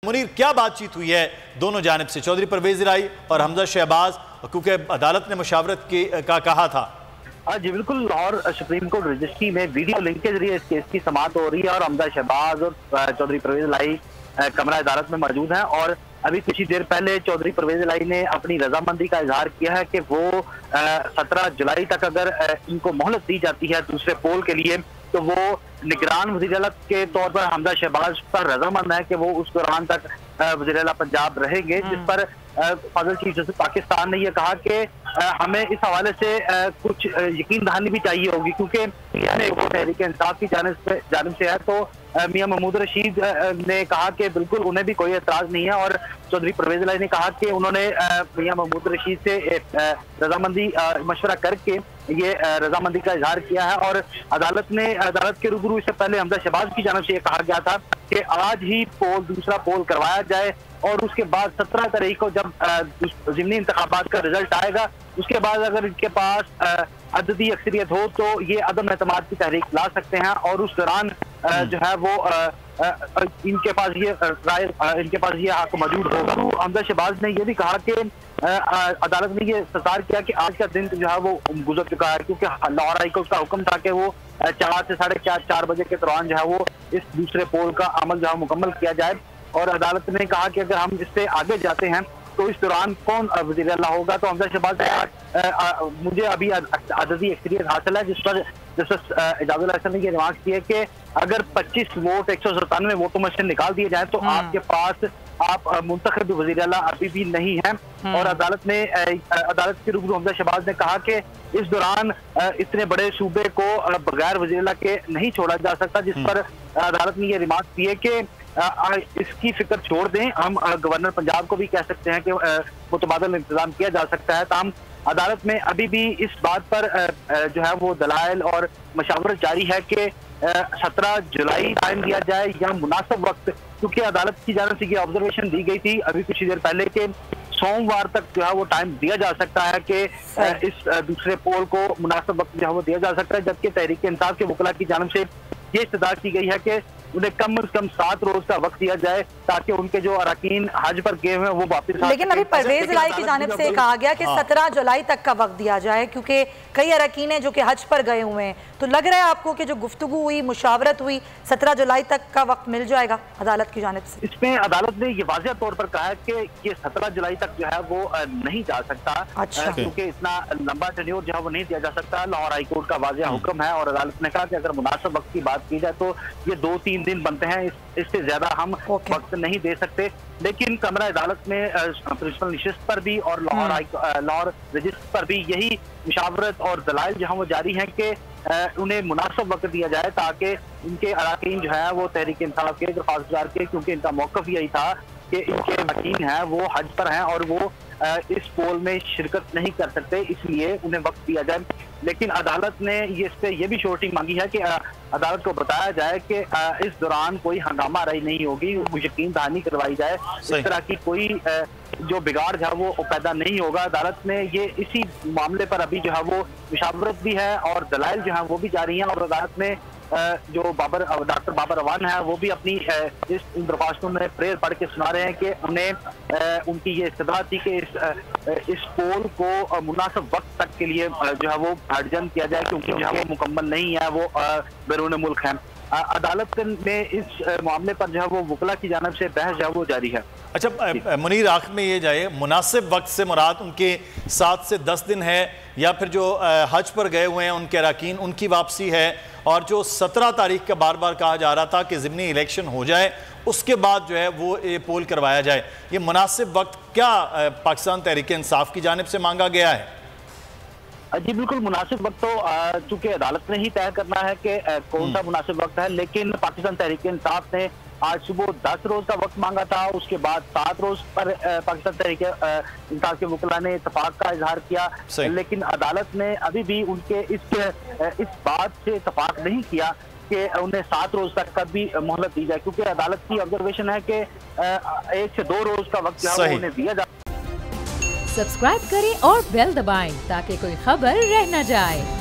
मुनीर, क्या बातचीत हुई है दोनों जानिब से, चौधरी परवेज इलाही और हमजा शहबाज, क्योंकि अदालत ने मुशावरत का कहा था? जी बिल्कुल, लाहौर सुप्रीम कोर्ट रजिस्ट्री में वीडियो लिंक के जरिए इस केस की समाअत हो रही है और हमजा शहबाज और चौधरी परवेज इलाही कमरा अदालत में मौजूद हैं। और अभी कुछ ही देर पहले चौधरी परवेज इलाही ने अपनी रजामंदी का इजहार किया है कि वो 17 जुलाई तक अगर इनको मोहलत दी जाती है दूसरे पोल के लिए तो वो निगरान वज़ीर-ए-आला के तौर पर हमजा शहबाज पर रजामंद है कि वो उस दौरान तक वज़ीर-ए-आला पंजाब रहेंगे। जिस पर फजल चीफ जस्टिस पाकिस्तान ने यह कहा कि हमें इस हवाले से कुछ यकीन दहानी भी चाहिए होगी, क्योंकि तहरीक इंसाफ की जानिब से है। तो मियां महमूद रशीद ने कहा कि बिल्कुल उन्हें भी कोई एतराज नहीं है और चौधरी परवेज इलाही ने कहा कि उन्होंने मियां महमूद रशीद से रजामंदी मशवरा करके ये रजामंदी का इजहार किया है। और अदालत के रूबरू इससे पहले हमजा शहबाज की जानिब से ये कहा गया था कि आज ही दूसरा पोल करवाया जाए और उसके बाद 17 तारीख को जब ज़िमनी इंतखाबात का रिजल्ट आएगा उसके बाद अगर इनके पास अददी अक्सरियत हो तो ये अदम एतमाद की तहरीक ला सकते हैं और उस दौरान जो है वो इनके पास ये हक मौजूद होगा। हमजा शहबाज ने यह भी कहा कि अदालत ने ये सतार किया कि आज का दिन जो है वो गुजर चुका है, क्योंकि लाहौर हाई कोर्ट का हुक्म था कि वो 4 से 4:30 बजे के दौरान जो है वो इस दूसरे पोल का अमल जो है मुकम्मल किया जाए। और अदालत ने कहा कि अगर हम इससे आगे जाते हैं तो इस दौरान कौन वज़ीर-ए-आला होगा। तो हमजा शहबाज ने मुझे अभी अददी अक्सरियत हासिल है, जिस पर जस्टिस एजाजुल हसन ने ये रिमार्क किए कि अगर 25 वोट 197 वोटों में से निकाल दिए जाए तो आपके पास आप मुंतखब वज़ीर-ए-आला अभी भी नहीं है। और अदालत के रूबरू हमजा शहबाज ने कहा कि इस दौरान इतने बड़े सूबे को बगैर वज़ीर-ए-आला के नहीं छोड़ा जा सकता, जिस पर अदालत ने ये रिमार्क किए कि इसकी फिक्र छोड़ दें, हम गवर्नर पंजाब को भी कह सकते हैं कि मुतबादल इंतजाम किया जा सकता है। ताहम अदालत में अभी भी इस बात पर जो है वो दलाइल और मशावरत जारी है कि 17 जुलाई टाइम दिया जाए या मुनासिब वक्त, क्योंकि अदालत की जानिब से ये ऑब्जर्वेशन दी गई थी अभी कुछ देर पहले के सोमवार तक जो है वो टाइम दिया जा सकता है कि इस दूसरे पोल को मुनासिब वक्त जो है वो दिया जा सकता है। जबकि तहरीक इंसाफ के वकला की जानिब से ये इस्तदा की गई है कि उन्हें कम से कम 7 रोज का वक्त दिया जाए ताकि उनके जो अरकान हज पर गए हुए हैं वो वापस। लेकिन अभी परवेज इलाही की जानिब से कहा गया कि 17 जुलाई तक का वक्त दिया जाए, क्योंकि कई अरकान हैं जो कि हज पर गए हुए हैं। तो लग रहा है आपको कि जो गुफ्तगू हुई, मुशावरत हुई, 17 जुलाई तक का वक्त मिल जाएगा अदालत की जानिब से? इसमें अदालत ने ये वाज़ेह तौर पर कहा है कि ये 17 जुलाई तक जो है वो नहीं जा सकता। अच्छा। क्योंकि इतना लंबा टेन्योर जो है वो नहीं दिया जा सकता। लाहौर हाई कोर्ट का वाज़ेह हुक्म है और अदालत ने कहा कि अगर मुनासिब वक्त की बात की जाए तो ये 2-3 दिन बनते हैं, इससे ज्यादा हम वक्त नहीं दे सकते। लेकिन कमरा अदालत में प्रिंसिपल नशिस्त पर भी और लाहौर रजिस्टर पर भी यही मुशावरत और दलाइल जो है वो जारी हैं कि उन्हें मुनासिब वक्त दिया जाए ताकि इनके अरकान जो है वो तहरीक इंसाफ के दरख्वास्त गुजार के, क्योंकि इनका मौक़िफ़ यही था कि इनके अरकान हैं वो हज पर हैं और वो इस पोल में शिरकत नहीं कर सकते, इसलिए उन्हें वक्त दिया जाए। लेकिन अदालत ने ये भी शोर्टिंग मांगी है कि अदालत को बताया जाए कि इस दौरान कोई हंगामा राई नहीं होगी, यकीन दहानी करवाई जाए, इस तरह की कोई जो बिगाड़ जो है वो पैदा नहीं होगा। अदालत ने ये इसी मामले पर अभी जो है वो मुशावरत भी है और दलाइल जो है वो भी जारी हैं। और अदालत में जो डॉक्टर बाबर अवान है वो भी अपनी इन दरख्वास्तों में प्रेयर पढ़ के सुना रहे हैं कि उन्हें उनकी ये इस्तदा थी कि इस पोल को मुनासिब वक्त तक के लिए जो है वो एडजन किया जाए, क्योंकि जो है वो मुकम्मल नहीं है, वो बैरून मुल्क है। अदालत में इस मामले पर जो है वो वकला की जानिब से बहस जो है वो जारी है। अच्छा मुनीर, आखिर में ये जाए, मुनासिब वक्त से मुराद उनके 7 से 10 दिन है या फिर जो हज पर गए हुए हैं उनके अरकान उनकी वापसी है, और जो 17 तारीख का बार बार कहा जा रहा था कि ज़िमनी इलेक्शन हो जाए उसके बाद जो है वो ये पोल करवाया जाए, ये मुनासिब वक्त क्या पाकिस्तान तहरीक इंसाफ की जानिब से मांगा गया है? जी बिल्कुल, मुनासिब वक्त तो चूंकि अदालत ने ही तय करना है कि कौन सा मुनासिब वक्त है, लेकिन पाकिस्तान तहरीक इंसाफ ने आज सुबह 10 रोज का वक्त मांगा था, उसके बाद 7 रोज पर पाकिस्तान तहरीक इंसाफ के वकला ने इत्तफाक का इजहार किया। लेकिन अदालत ने अभी भी उनके इस बात से इत्तफाक नहीं किया कि उन्हें 7 रोज तक का भी मोहलत दी जाए, क्योंकि अदालत की ऑब्जर्वेशन है कि 1 से 2 रोज का वक्त जो है उन्हें दिया जाए। सब्सक्राइब करें और बेल दबाएं ताकि कोई खबर रह न जाए।